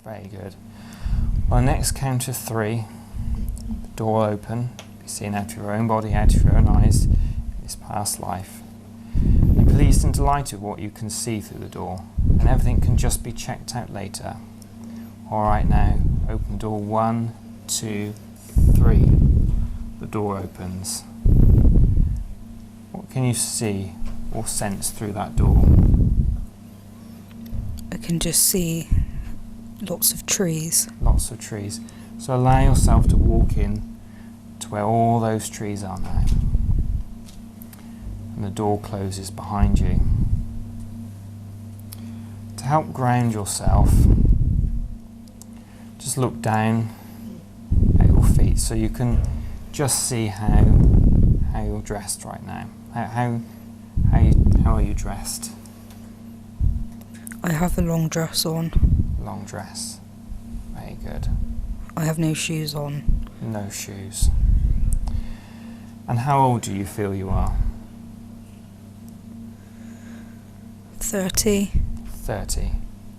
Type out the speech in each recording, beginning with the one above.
Very good. On the next count of 3, the door will open. Be seen out of your own body, out of your own eyes, in this past life. Be pleased and delighted with what you can see through the door, and everything can just be checked out later. Alright, now, open door 1, 2, 3. The door opens. What can you see or sense through that door? I can just see lots of trees. Lots of trees. So allow yourself to walk in to where all those trees are now. And the door closes behind you. To help ground yourself, just look down at your feet so you can just see how you're dressed right now. How are you dressed? I have a long dress on. Long dress. Very good. I have no shoes on. No shoes. And how old do you feel you are? 30. 30.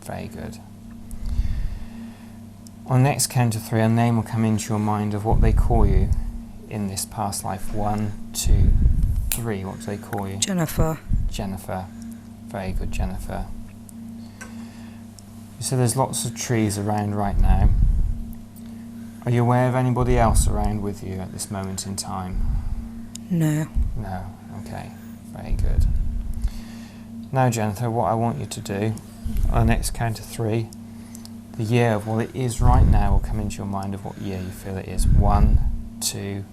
Very good. On the next count of 3, a name will come into your mind of what they call you in this past life. 1, 2, 3. What do they call you? Jennifer. Jennifer. Very good, Jennifer. So there's lots of trees around right now. Are you aware of anybody else around with you at this moment in time? No. No. Okay. Very good. Now, Jennifer, what I want you to do, on the next count of 3, the year of what it is right now will come into your mind of what year you feel it is. 1, 2,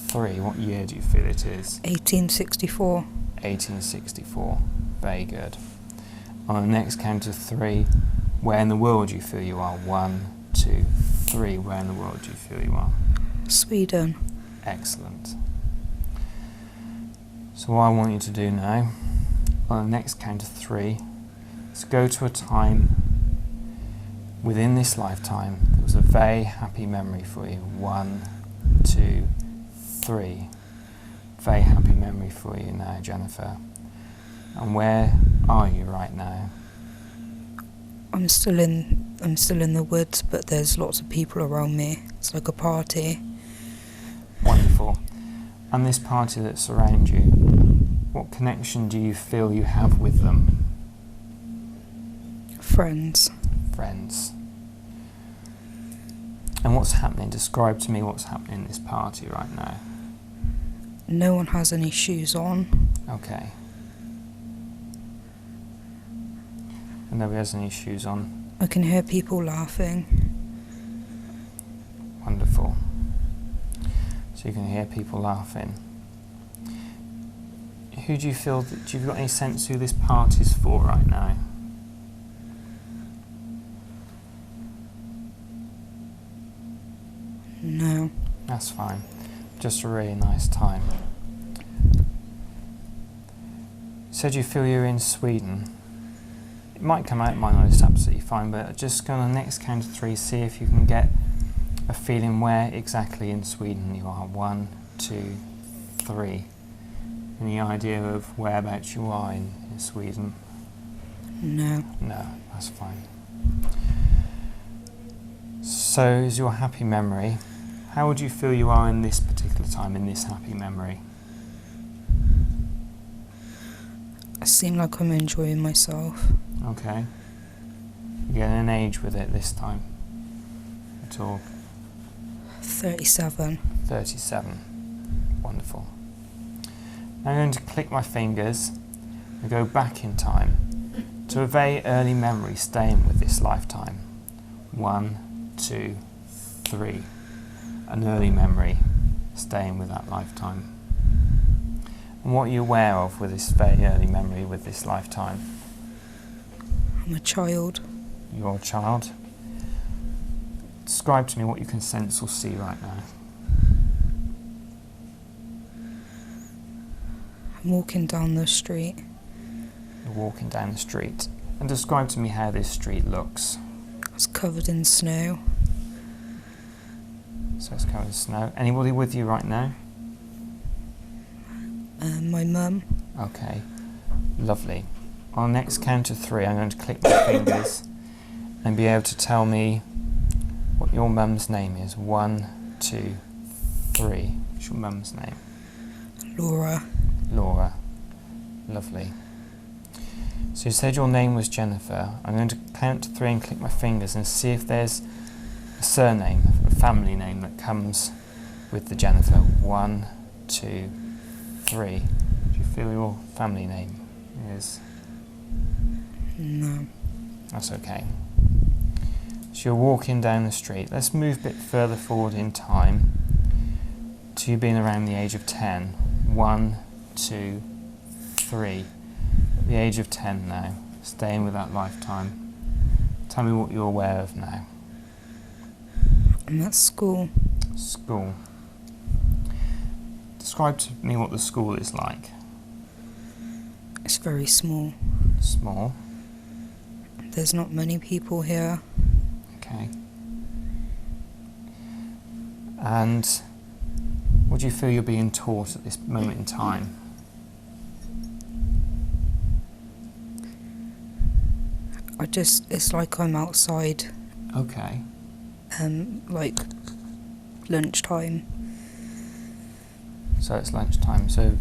3. What year do you feel it is? 1864. 1864. Very good. On the next count of 3, where in the world do you feel you are? 1, 2, 3. Where in the world do you feel you are? Sweden. Excellent. So what I want you to do now, on the next count of 3, is go to a time within this lifetime that was a very happy memory for you. 1, 2, 3. Very happy memory for you now, Jennifer. And where are you right now? I'm still in the woods, but there's lots of people around me. It's like a party. Wonderful. And this party that's around you, what connection do you feel you have with them? Friends. Friends. And what's happening? Describe to me what's happening in this party right now. No one has any shoes on. Okay. And nobody has any shoes on. I can hear people laughing. Wonderful. So you can hear people laughing. Who do you feel, do you got any sense who this party's for right now? No. That's fine. Just a really nice time. You said you feel you're in Sweden. It might come out, it might not, it's absolutely fine, but just go on the next count of 3, see if you can get a feeling where exactly in Sweden you are. 1, 2, 3. Any idea of whereabouts you are in Sweden? No. No, that's fine. So, is your happy memory, how would you feel you are in this particular time, in this happy memory? I seem like I'm enjoying myself. Okay. You getting an age with it this time? At all? 37. 37. Wonderful. Now I'm going to click my fingers and go back in time to a very early memory staying with this lifetime. 1, 2, 3. An early memory staying with that lifetime. And what are you aware of with this very early memory with this lifetime? I'm a child. You're a child. Describe to me what you can sense or see right now. I'm walking down the street. You're walking down the street. And describe to me how this street looks. It's covered in snow. So it's covered in snow. Anybody with you right now? My mum. Okay, lovely. On the next count of 3, I'm going to click my fingers and be able to tell me what your mum's name is. 1, 2, 3. What's your mum's name? Laura. Laura. Lovely. So you said your name was Jennifer. I'm going to count to 3 and click my fingers and see if there's a surname, a family name that comes with the Jennifer. 1, 2, 3. Do you feel your family name is? No. That's okay. So you're walking down the street. Let's move a bit further forward in time to you being around the age of 10. 1, 2, 3. At the age of 10 now, staying with that lifetime. Tell me what you're aware of now. I'm at school. School. Describe to me what the school is like. It's very small. Small. There's not many people here. Okay. And what do you feel you're being taught at this moment in time? It's like I'm outside, Okay. like lunchtime. So it's lunchtime. So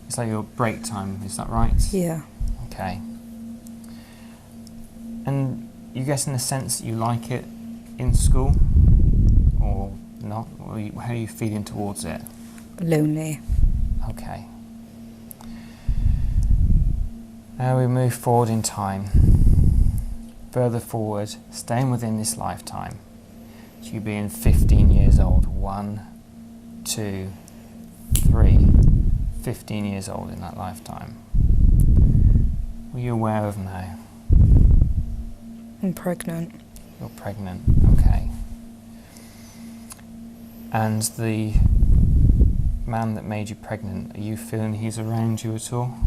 it's like your break time, is that right? Yeah. Okay. And you get in the sense that you like it in school, or not? Or how are you feeling towards it? Lonely. Okay. Now we move forward in time. Further forward, staying within this lifetime. So you being 15 years old. 1, 2, 3. 15 years old in that lifetime. What are you aware of now? I'm pregnant. You're pregnant, okay. And the man that made you pregnant, are you feeling he's around you at all?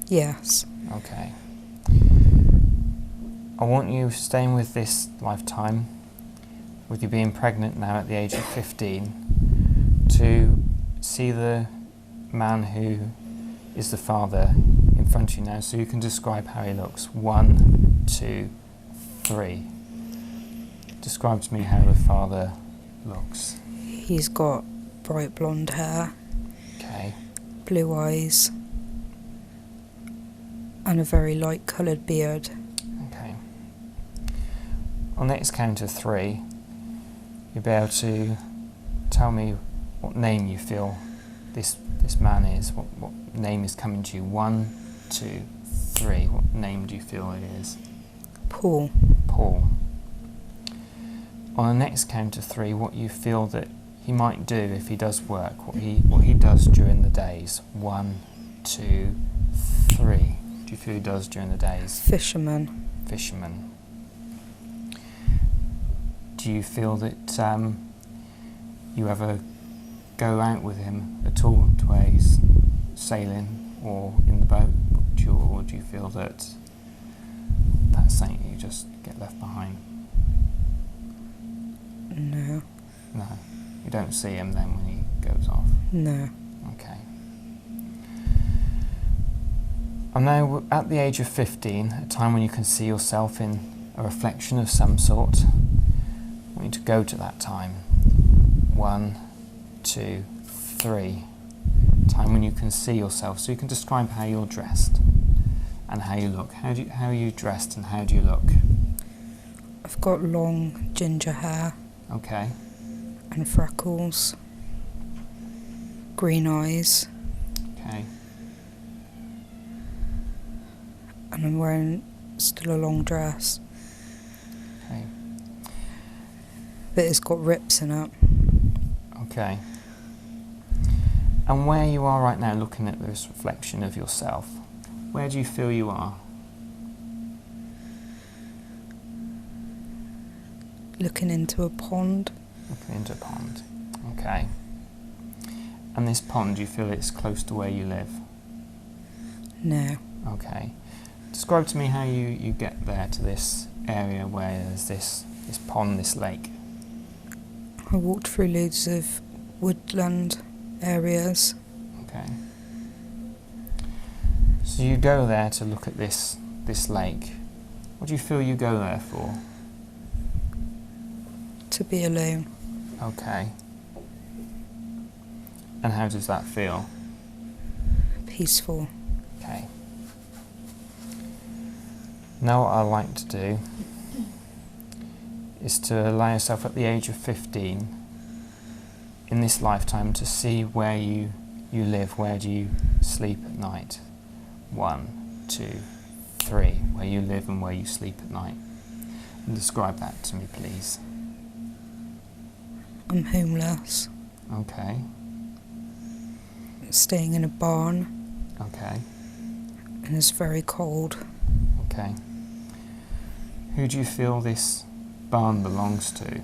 Yes. Okay. I want you staying with this lifetime, with you being pregnant now at the age of 15, to see the man who is the father in front of you now, so you can describe how he looks. 1, 2, 3. Describe to me how the father looks. He's got bright blonde hair, Okay. blue eyes, and a very light coloured beard. Okay. On the next count of 3, you'll be able to tell me what name you feel this man is. What name is coming to you? 1, 2, 3. What name do you feel it is? Paul. Paul. On the next count of 3, what you feel that he might do if he does work, what he does during the days. 1, 2, 3. Do you feel he does during the days? Fisherman. Fisherman. Do you feel that you ever go out with him at all to where he's sailing or in the boat? Or do you feel that that's something you just get left behind? No. No. You don't see him then when he goes off? No. Okay. I'm now at the age of 15, a time when you can see yourself in a reflection of some sort. I want you to go to that time. 1, 2, 3. Time when you can see yourself, so you can describe how you're dressed and how you look. How are you dressed and how do you look? I've got long ginger hair. Okay. And freckles. Green eyes. Okay. And I'm wearing still a long dress. Okay. But it's got rips in it. Okay. And where you are right now, looking at this reflection of yourself, where do you feel you are? Looking into a pond. Looking into a pond. Okay. And this pond, do you feel it's close to where you live? No. Okay. Describe to me how you get there to this area where there's this pond, this lake. I walked through loads of woodland areas. Okay. So you go there to look at this lake. What do you feel you go there for? To be alone. Okay. And how does that feel? Peaceful. Okay. Now what I like to do is to allow yourself at the age of 15 in this lifetime to see where you live, where do you sleep at night. 1, 2, 3, where you live and where you sleep at night. And describe that to me, please. I'm homeless. Okay. Staying in a barn. Okay. And it's very cold. Okay. Who do you feel this barn belongs to?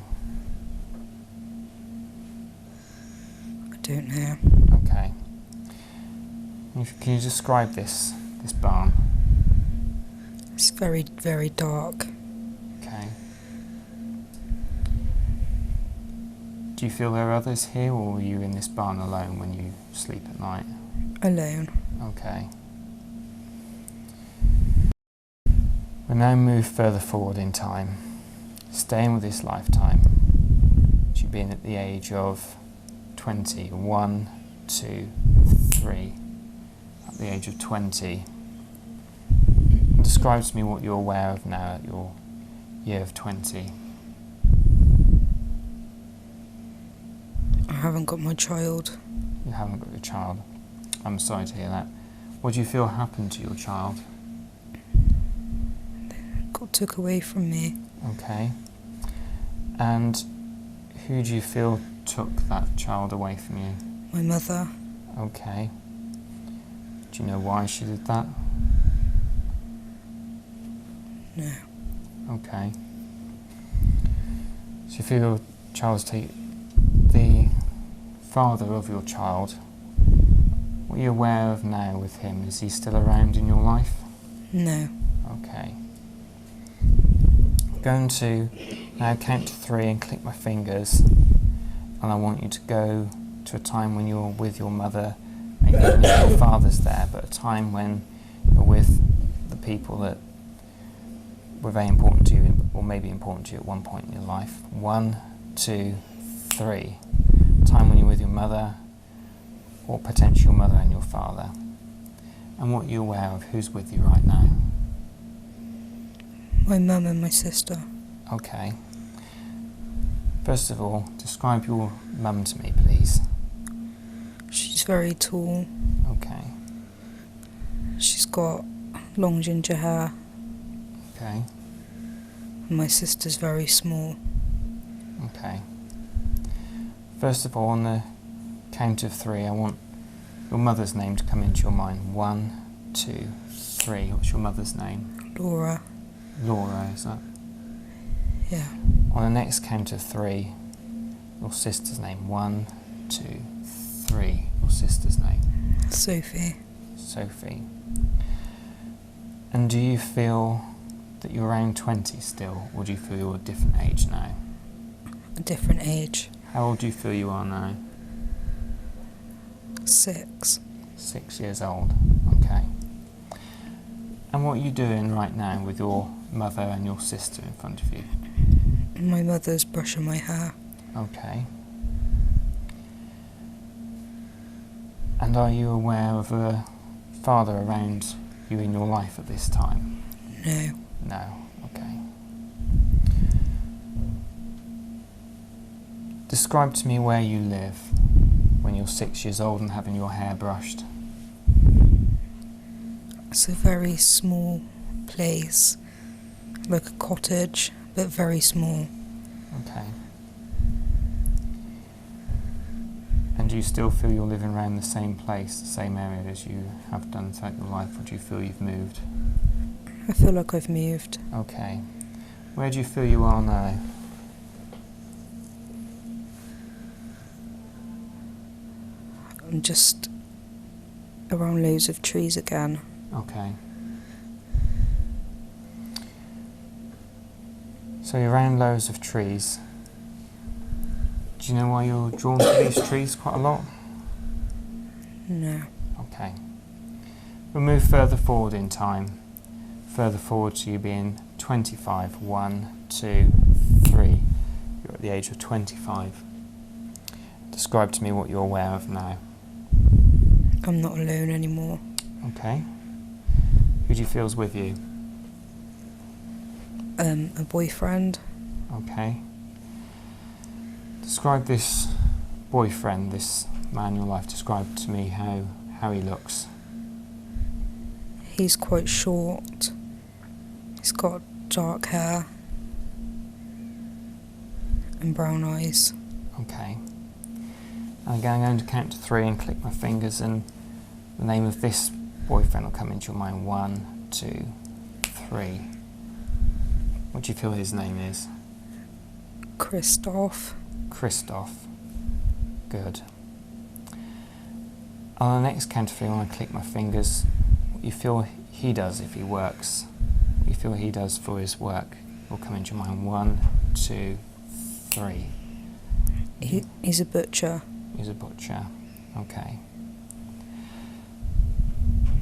I don't know. Okay. Can you describe this barn? It's very, very dark. Okay. Do you feel there are others here, or are you in this barn alone when you sleep at night? Alone. Okay. We now move further forward in time, staying with this lifetime, which you've been at the age of 20. 1, 2, 3. At the age of 20. And describe to me what you're aware of now at your year of 20. I haven't got my child. You haven't got your child. I'm sorry to hear that. What do you feel happened to your child? Got took away from me. Okay. And who do you feel took that child away from you? My mother. Okay. Do you know why she did that? No. Okay. So you feel your child's the father of your child. What are you aware of now with him? Is he still around in your life? No. Okay. I'm going to now count to 3 and click my fingers, and I want you to go to a time when you're with your mother, maybe even if your father's there, but a time when you're with the people that were very important to you, or maybe important to you at one point in your life. 1, 2, 3. Time when you're with your mother, or potential mother and your father. And what you're aware of, who's with you right now? My mum and my sister. Okay. First of all, describe your mum to me, please. She's very tall. Okay. She's got long ginger hair. Okay. And my sister's very small. Okay. First of all, on the count of 3, I want your mother's name to come into your mind. 1, 2, 3. What's your mother's name? Laura. Laura, is that? Yeah. On the next count of 3, your sister's name. 1, 2, 3. Your sister's name. Sophie. Sophie. And do you feel that you're around 20 still, or do you feel you're a different age now? A different age. How old do you feel you are now? 6. 6 years old. Okay. And what are you doing right now with your mother and your sister in front of you? My mother's brushing my hair. Okay. And are you aware of a father around you in your life at this time? No. No. Okay. Describe to me where you live when you're 6 years old and having your hair brushed. It's a very small place, like a cottage, but very small. Okay. And do you still feel you're living around the same place, the same area as you have done throughout your life, or do you feel you've moved? I feel like I've moved. Okay. Where do you feel you are now? I'm just around loads of trees again. Okay. So you're around loads of trees. Do you know why you're drawn to these trees quite a lot? No. Okay. We'll move further forward in time. Further forward to you being 25. 1, 2, 3. You're at the age of 25. Describe to me what you're aware of now. I'm not alone anymore. Okay. Who do you feel's with you? A boyfriend. Okay. Describe this boyfriend, this man in your life. Describe to me how he looks. He's quite short. He's got dark hair and brown eyes. Okay. And again, I'm going to count to 3 and click my fingers, and the name of this boyfriend will come into your mind. 1, 2, 3. What do you feel his name is? Christoph. Christoph. Good. On the next count of 3, when I click my fingers, what you feel he does if he works, what you feel he does for his work will come into your mind. 1, 2, 3. He's a butcher. He's a butcher. Okay.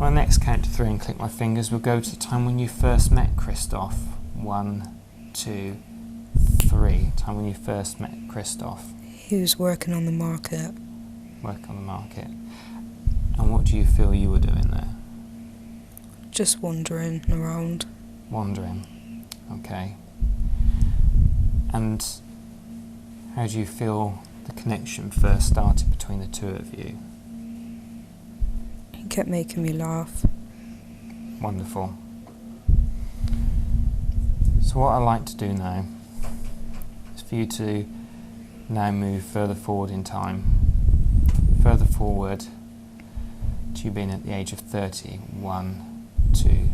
On the next count to 3 and click my fingers, we'll go to the time when you first met Christoph. 1, 2, 3. Time when you first met Christoph. He was working on the market. Work on the market. And what do you feel you were doing there? Just wandering around. Wandering. Okay. And how do you feel the connection first started between the two of you? He kept making me laugh. Wonderful. So what I'd like to do now is for you to now move further forward in time. Further forward to you being at the age of 30. 1, 2,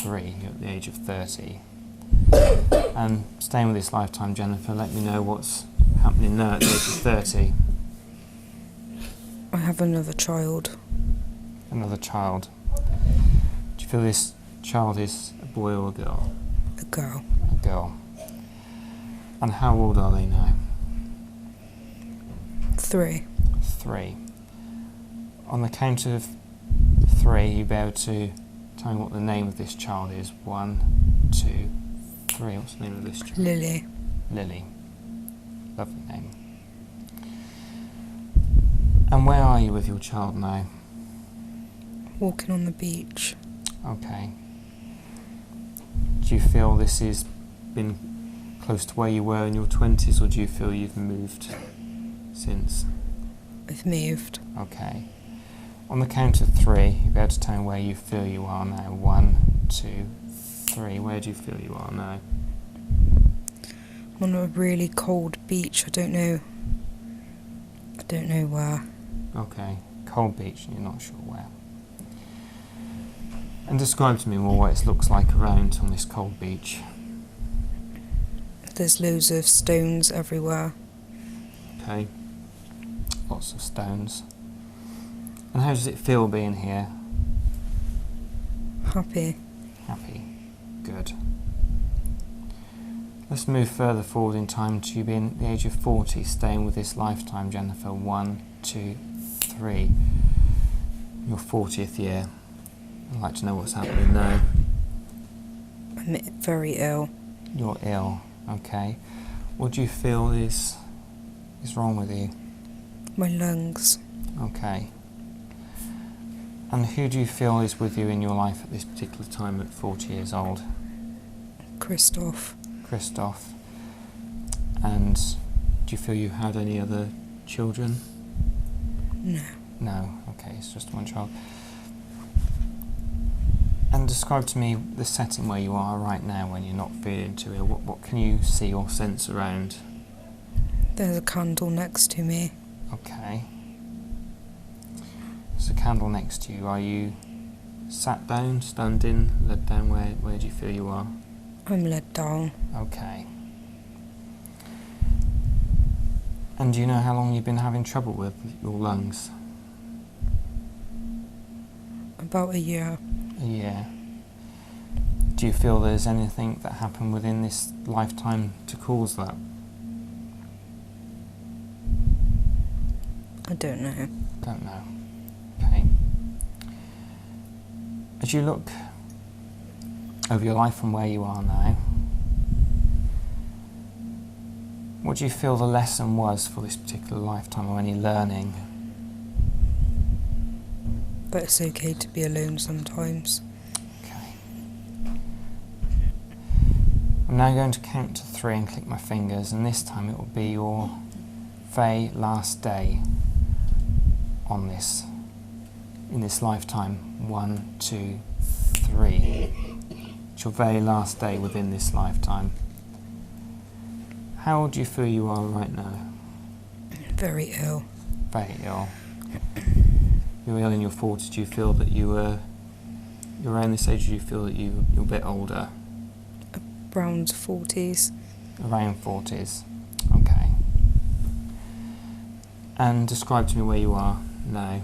3. You're at the age of 30. And staying with this lifetime, Jennifer, let me know what's happening now at the age of 30. I have another child. Another child. Do you feel this child is a boy or a girl? A girl. A girl. And how old are they now? 3. 3. On the count of 3, you'll be able to tell me what the name of this child is. 1, 2, 3. What's the name of this child? Lily. Lily. Lovely name. And where are you with your child now? Walking on the beach. Okay. Do you feel this has been close to where you were in your 20s, or do you feel you've moved since? I've moved. Okay. On the count of 3, you'll be able to tell me where you feel you are now. 1, 2, 3. Where do you feel you are now? I'm on a really cold beach. I don't know where. Okay. Cold beach, and you're not sure where. And describe to me more what it looks like around on this cold beach. There's loads of stones everywhere. Okay. Lots of stones. And how does it feel being here? Happy. Happy. Good. Let's move further forward in time to you being at the age of 40, staying with this lifetime, Jennifer. 1, 2, 3. Your 40th year. I'd like to know what's happening now. I'm very ill. You're ill. Okay. What do you feel is wrong with you? My lungs. Okay. And who do you feel is with you in your life at this particular time at 40 years old? Christoph. Christoph. And do you feel you had any other children? No. No. Okay, it's just one child. And describe to me the setting where you are right now when you're not feeling too ill. What can you see or sense around? There's a candle next to me. Okay. There's a candle next to you. Are you sat down, standing, led down? Where do you feel you are? I'm led down. Okay. And do you know how long you've been having trouble with your lungs? About a year. A year. Do you feel there's anything that happened within this lifetime to cause that? I don't know. Don't know. Okay. As you look over your life and where you are now. What do you feel the lesson was for this particular lifetime, or any learning? But it's okay to be alone sometimes. Okay. I'm now going to count to 3 and click my fingers, and this time it will be your very last day on this, in this lifetime. 1, 2, 3. It's your very last day within this lifetime. How old do you feel you are right now? Very ill. Very ill. You're ill in your 40s. Do you feel that you're around this age? Do you feel that you're a bit older? Around 40s. Around 40s. Okay. And describe to me where you are now.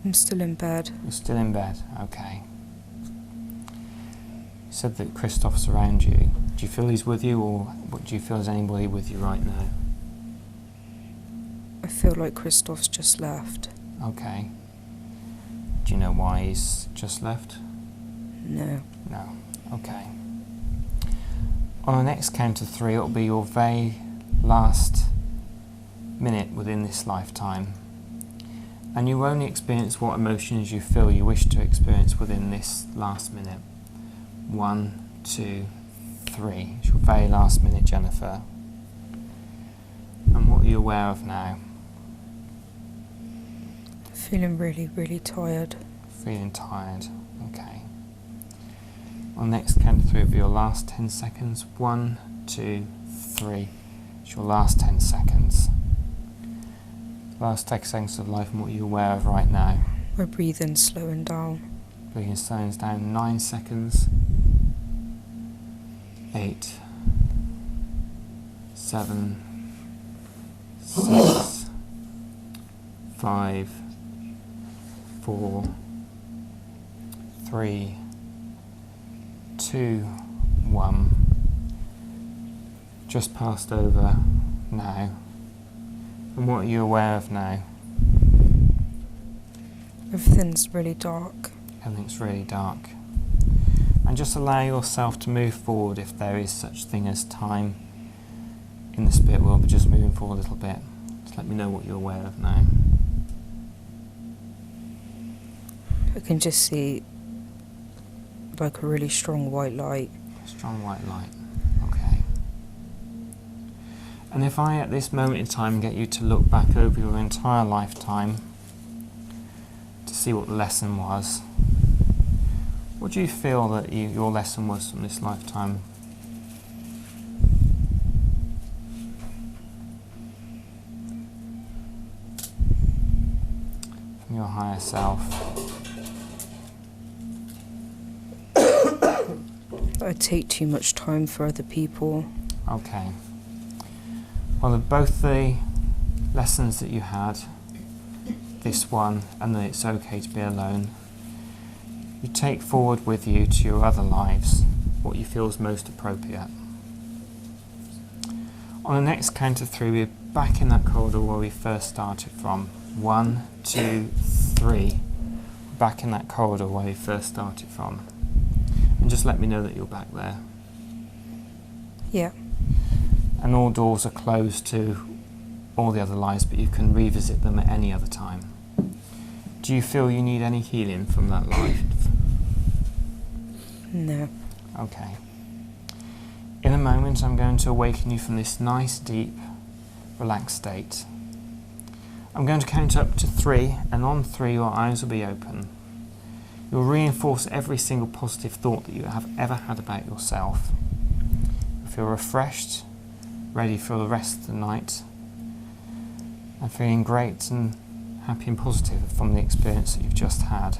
I'm still in bed. You're still in bed. Okay. You said that Christoph's around you. Do you feel he's with you, or what do you feel is anybody with you right now? I feel like Christoph's just left. Okay. Do you know why he's just left? No. No. Okay. On the next count of 3, it'll be your very last minute within this lifetime. And you only experience what emotions you feel you wish to experience within this last minute. 1, 2, 3. It's your very last minute, Jennifer. And what are you aware of now? Feeling really, really tired. Feeling tired. Okay. On the next count of 3 will be your last 10 seconds. 1, 2, 3. It's your last 10 seconds. Last 10 seconds of life, and what are you aware of right now? My breathing's slowing down. Breathing slows down. 9 seconds. 8, 7, 6, 5, 4, 3, 2, 1. Just passed over now. And what are you aware of now? Everything's really dark. Everything's really dark. And just allow yourself to move forward if there is such thing as time in the spirit world, but just moving forward a little bit. Just let me know what you're aware of now. I can just see like a really strong white light. Strong white light. Okay. And if I at this moment in time get you to look back over your entire lifetime to see what the lesson was, what do you feel that your lesson was from this lifetime? From your higher self? I take too much time for other people. Okay. Well, both the lessons that you had, this one, and that it's okay to be alone, you take forward with you to your other lives what you feel is most appropriate. On the next count of 3, we're back in that corridor where we first started from. 1, 2, 3. Back in that corridor where we first started from. And just let me know that you're back there. Yeah. And all doors are closed to all the other lives, but you can revisit them at any other time. Do you feel you need any healing from that life? No. Okay. In a moment, I'm going to awaken you from this nice, deep, relaxed state. I'm going to count up to 3, and on 3 your eyes will be open. You'll reinforce every single positive thought that you have ever had about yourself. You'll feel refreshed, ready for the rest of the night, and feeling great and happy and positive from the experience that you've just had.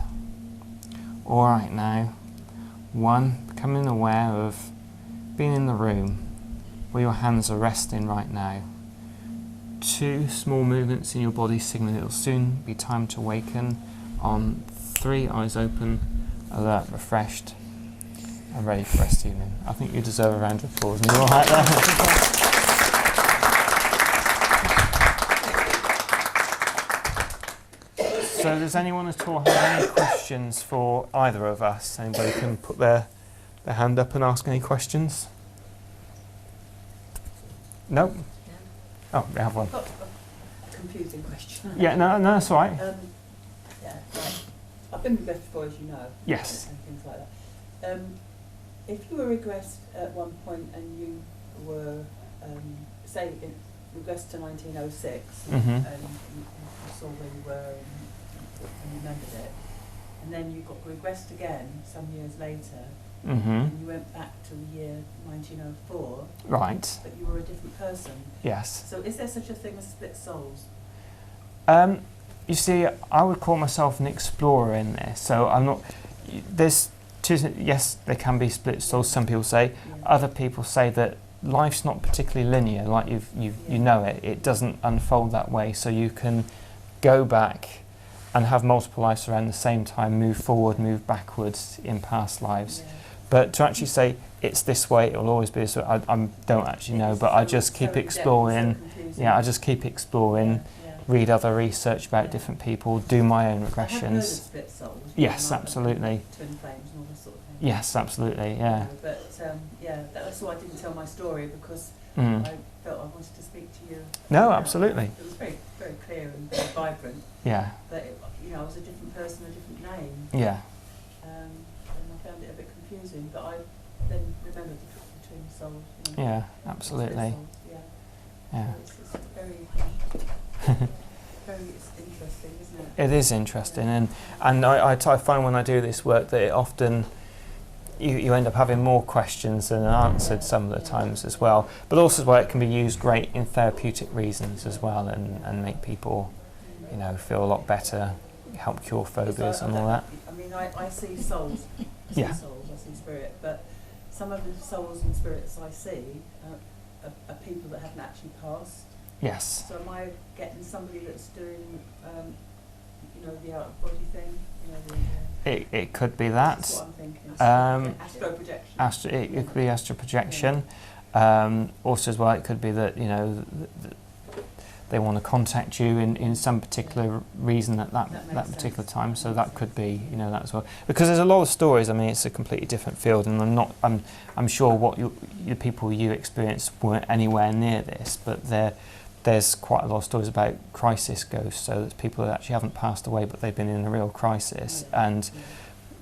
Alright now, 1, becoming aware of being in the room where your hands are resting right now. 2, small movements in your body signaling it'll soon be time to awaken. On 3, eyes open, alert, refreshed, and ready for the rest of the evening. I think you deserve a round of applause. And you're all right there. So does anyone at all have any questions for either of us? Anybody can put their hand up and ask any questions? No? Oh, we have one. I've got a confusing question. Yeah, no, that's all right. Yeah, right. I've been regressed before, as you know. Yes. And things like that. If you were regressed at one point and you were, say, regressed to 1906, Mm-hmm. and you saw where you were and remembered it, and then you got regressed again some years later, Mm-hmm. and you went back to the year 1904, Right. but you were a different person. Yes. So is there such a thing as split souls? You see, I would call myself an explorer in this. So I'm not. There's two. Yes, there can be split souls. Some people say. Yeah. Other people say that life's not particularly linear. Like you know it. It doesn't unfold that way. So you can go back and have multiple lives around the same time, move forward, move backwards in past lives. Yeah. But to actually say it's this way, it'll always be this way, I don't actually know. But I just keep exploring. Yeah, I just keep exploring. Read other research about different people, do my own I have heard of regressions. split souls. Yes, like absolutely. Twin flames and all this sort of thing. Yes, absolutely, yeah. But yeah, that's why I didn't tell my story, because Mm. I felt I wanted to speak to you. No, absolutely. It was very, very clear and very vibrant, Yeah, but I was a different person, a different name, yeah, and I found it a bit confusing. But I then remembered the difference between souls. yeah, split absolutely. souls, yeah. Yeah. So it's very, very interesting, isn't it? It is interesting, and I find when I do this work that it often you end up having more questions than answered some of the times as well. But also as well, it can be used great in therapeutic reasons as well, and make people, feel a lot better, help cure phobias and all that. I mean, I see souls. I see Yeah. souls, I see spirit, but some of the souls and spirits I see are people that haven't actually passed. Yes. So am I getting somebody that's doing, the out of body thing? It could be That's that. what I'm thinking. Astro projection. It could be astral projection. Also as well, it could be that they want to contact you in some particular reason at that particular time. So that could be that as well. Because there's a lot of stories. I mean, it's a completely different field, and I'm sure what the people you experienced weren't anywhere near this, but there's quite a lot of stories about crisis ghosts. So there's people that actually haven't passed away, but they've been in a real crisis, and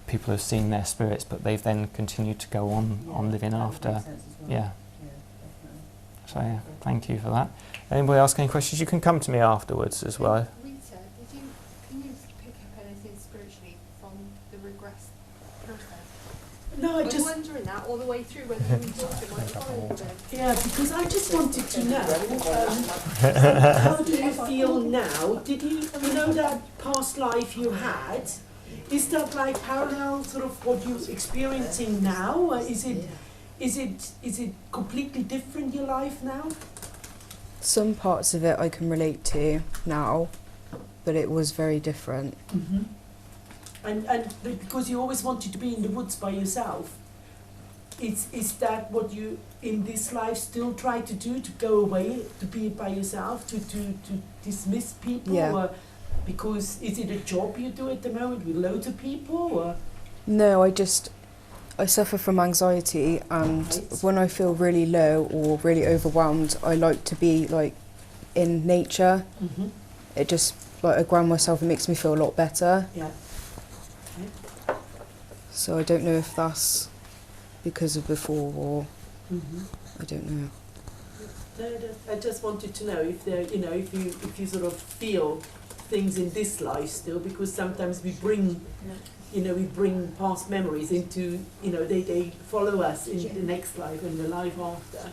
people have seen their spirits, but they've then continued to go on living after. Yeah. So yeah, thank you for that. Anybody else got any questions? You can come to me afterwards as well. Rita, can you pick up anything spiritually from the regress process? No, I was wondering that all the way through whether you thought it might follow them. yeah, because I just wanted to know, how do you feel now? Did you that past life you had, is that like parallel sort of what you're experiencing now? Or is it completely different, your life now? Some parts of it I can relate to now, but it was very different. Mm-hmm. And because you always wanted to be in the woods by yourself, is that what you in this life still try to do, to go away, to be by yourself, to dismiss people? Yeah. Or because is it a job you do at the moment with loads of people? Or? No, I suffer from anxiety, and when I feel really low or really overwhelmed, I like to be like in nature. Mm-hmm. It just I ground myself, it makes me feel a lot better. Yeah. So I don't know if that's because of before or I don't know. I just wanted to know if there, if you sort of feel things in this life still, because sometimes we bring past memories into, they follow us in the next life and the life after.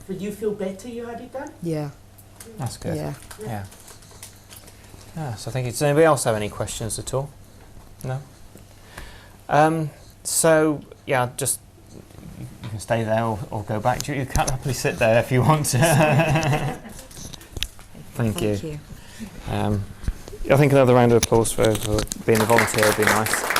But you feel better you had it done? Yeah. That's good. Yeah. Yeah. So thank you. Does anybody else have any questions at all? No? So, yeah, just you can stay there or go back. You can happily sit there if you want to. Thank you. Thank you. I think another round of applause for being a volunteer would be nice.